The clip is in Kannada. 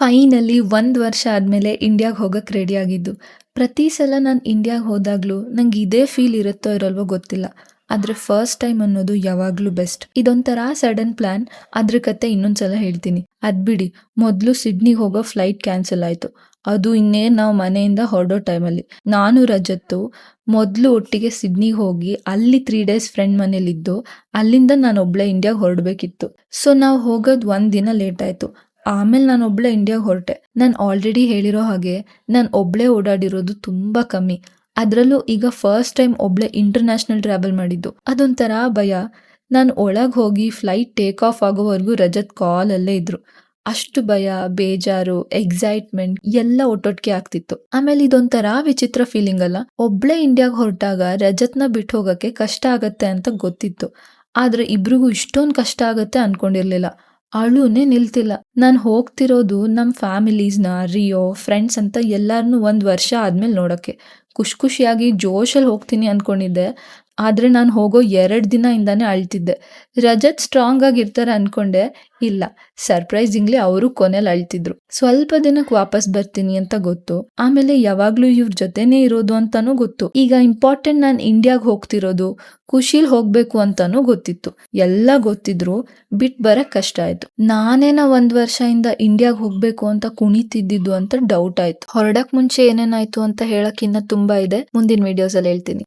ಫೈನಲಿ 1 ವರ್ಷ ಆದ್ಮೇಲೆ ಇಂಡಿಯಾಗ್ ಹೋಗಕ್ ರೆಡಿ ಆಗಿದ್ದು. ಪ್ರತಿ ಸಲ ನಾನು ಇಂಡಿಯಾಗ್ ಹೋದಾಗ್ಲೂ ನಂಗೆ ಇದೇ ಫೀಲ್ ಇರುತ್ತೋ ಇರಲ್ವೋ ಗೊತ್ತಿಲ್ಲ. ಆದ್ರೆ ಫಸ್ಟ್ ಟೈಮ್ ಅನ್ನೋದು ಯಾವಾಗ್ಲೂ ಬೆಸ್ಟ್. ಇದೊಂಥರ ಸಡನ್ ಪ್ಲಾನ್. ಅದ್ರ ಕತೆ ಇನ್ನೊಂದ್ಸಲ ಹೇಳ್ತೀನಿ. ಅದ್ಬಿಡಿ, ಮೊದ್ಲು ಸಿಡ್ನಿಗ್ ಹೋಗೋ ಫ್ಲೈಟ್ ಕ್ಯಾನ್ಸಲ್ ಆಯ್ತು. ಅದು ಇನ್ನೇನ್ ನಾವು ಮನೆಯಿಂದ ಹೊರಡೋ ಟೈಮಲ್ಲಿ. ನಾನು ರಜತ್ತು ಮೊದ್ಲು ಒಟ್ಟಿಗೆ ಸಿಡ್ನಿಗ್ ಹೋಗಿ ಅಲ್ಲಿ 3 ಡೇಸ್ ಫ್ರೆಂಡ್ ಮನೇಲಿದ್ದು, ಅಲ್ಲಿಂದ ನಾನು ಒಬ್ಳೆ ಇಂಡಿಯಾಗ್ ಹೊರಡ್ಬೇಕಿತ್ತು. ಸೊ ನಾವು ಹೋಗೋದ್ 1 ದಿನ ಲೇಟ್ ಆಯ್ತು. ಆಮೇಲೆ ನಾನು ಒಬ್ಳೆ ಇಂಡಿಯಾಗ್ ಹೊರಟೆ. ನಾನು ಆಲ್ರೆಡಿ ಹೇಳಿರೋ ಹಾಗೆ ನಾನು ಒಬ್ಳೆ ಓಡಾಡಿರೋದು ತುಂಬಾ ಕಮ್ಮಿ. ಅದ್ರಲ್ಲೂ ಈಗ ಫಸ್ಟ್ ಟೈಮ್ ಒಬ್ಳೆ ಇಂಟರ್ನ್ಯಾಷನಲ್ ಟ್ರಾವೆಲ್ ಮಾಡಿದ್ದು. ಅದೊಂಥರ ಭಯ. ನಾನು ಒಳಗ್ ಹೋಗಿ ಫ್ಲೈಟ್ ಟೇಕ್ ಆಫ್ ಆಗೋವರೆಗೂ ರಜತ್ ಕಾಲಲ್ಲೇ ಇದ್ರು. ಅಷ್ಟು ಭಯ, ಬೇಜಾರು, ಎಕ್ಸೈಟ್ಮೆಂಟ್ ಎಲ್ಲ ಒಟ್ಟೊಟ್ಟಿಗೆ ಆಗ್ತಿತ್ತು. ಆಮೇಲೆ ಇದೊಂಥರ ವಿಚಿತ್ರ ಫೀಲಿಂಗ್ ಅಲ್ಲ. ಒಬ್ಳೆ ಇಂಡಿಯಾಗ್ ಹೊರಟಾಗ ರಜತ್ನ ಬಿಟ್ಟು ಹೋಗಕ್ಕೆ ಕಷ್ಟ ಆಗತ್ತೆ ಅಂತ ಗೊತ್ತಿತ್ತು. ಆದ್ರೆ ಇಬ್ರಿಗೂ ಇಷ್ಟೊಂದು ಕಷ್ಟ ಆಗತ್ತೆ ಅನ್ಕೊಂಡಿರ್ಲಿಲ್ಲ. ಅಳುನೇ ನಿಲ್ತಿಲ್ಲ. ನಾನು ಹೋಗ್ತಿರೋದು ನಮ್ ಫ್ಯಾಮಿಲೀಸ್ನ, ರಿಯೋ, ಫ್ರೆಂಡ್ಸ್ ಅಂತ ಎಲ್ಲಾರನ್ನೂ 1 ವರ್ಷ ಆದ್ಮೇಲೆ ನೋಡಕ್ಕೆ. ಖುಷಿಯಾಗಿ ಜೋಶಲ್ಲಿ ಹೋಗ್ತೀನಿ ಅನ್ಕೊಂಡಿದ್ದೆ. ಆದ್ರೆ ನಾನು ಹೋಗೋ 2 ದಿನ ಇಂದಾನೆ ಅಳ್ತಿದ್ದೆ. ರಜತ್ ಸ್ಟ್ರಾಂಗ್ ಆಗಿರ್ತಾರೆ ಅನ್ಕೊಂಡೆ. ಇಲ್ಲ, ಸರ್ಪ್ರೈಸಿಂಗ್ಲಿ ಅವರು ಕೊನೆಯಲ್ಲಿ ಅಳ್ತಿದ್ರು. ಸ್ವಲ್ಪ ದಿನಕ್ಕೆ ವಾಪಸ್ ಬರ್ತೀನಿ ಅಂತ ಗೊತ್ತು. ಆಮೇಲೆ ಯಾವಾಗ್ಲೂ ಇವ್ರ ಜೊತೆನೇ ಇರೋದು ಅಂತಾನೂ ಗೊತ್ತು. ಈಗ ಇಂಪಾರ್ಟೆಂಟ್ ನಾನು ಇಂಡಿಯಾಗ್ ಹೋಗ್ತಿರೋದು, ಖುಷಿಲ್ ಹೋಗ್ಬೇಕು ಅಂತಾನೂ ಗೊತ್ತಿತ್ತು. ಎಲ್ಲ ಗೊತ್ತಿದ್ರು ಬಿಟ್ ಬರಕ್ ಕಷ್ಟ ಆಯ್ತು. ನಾನೇನ 1 ವರ್ಷದಿಂದ ಇಂಡಿಯಾಗ್ ಹೋಗ್ಬೇಕು ಅಂತ ಕುಣಿತಿದ್ದಿದ್ದು ಅಂತ ಡೌಟ್ ಆಯ್ತು. ಹೊರಡಕ್ ಮುಂಚೆ ಏನೇನಾಯ್ತು ಅಂತ ಹೇಳಕ್ ಇನ್ನ ತುಂಬಾ ಇದೆ. ಮುಂದಿನ ವಿಡಿಯೋಸ್ ಅಲ್ಲಿ ಹೇಳ್ತೀನಿ.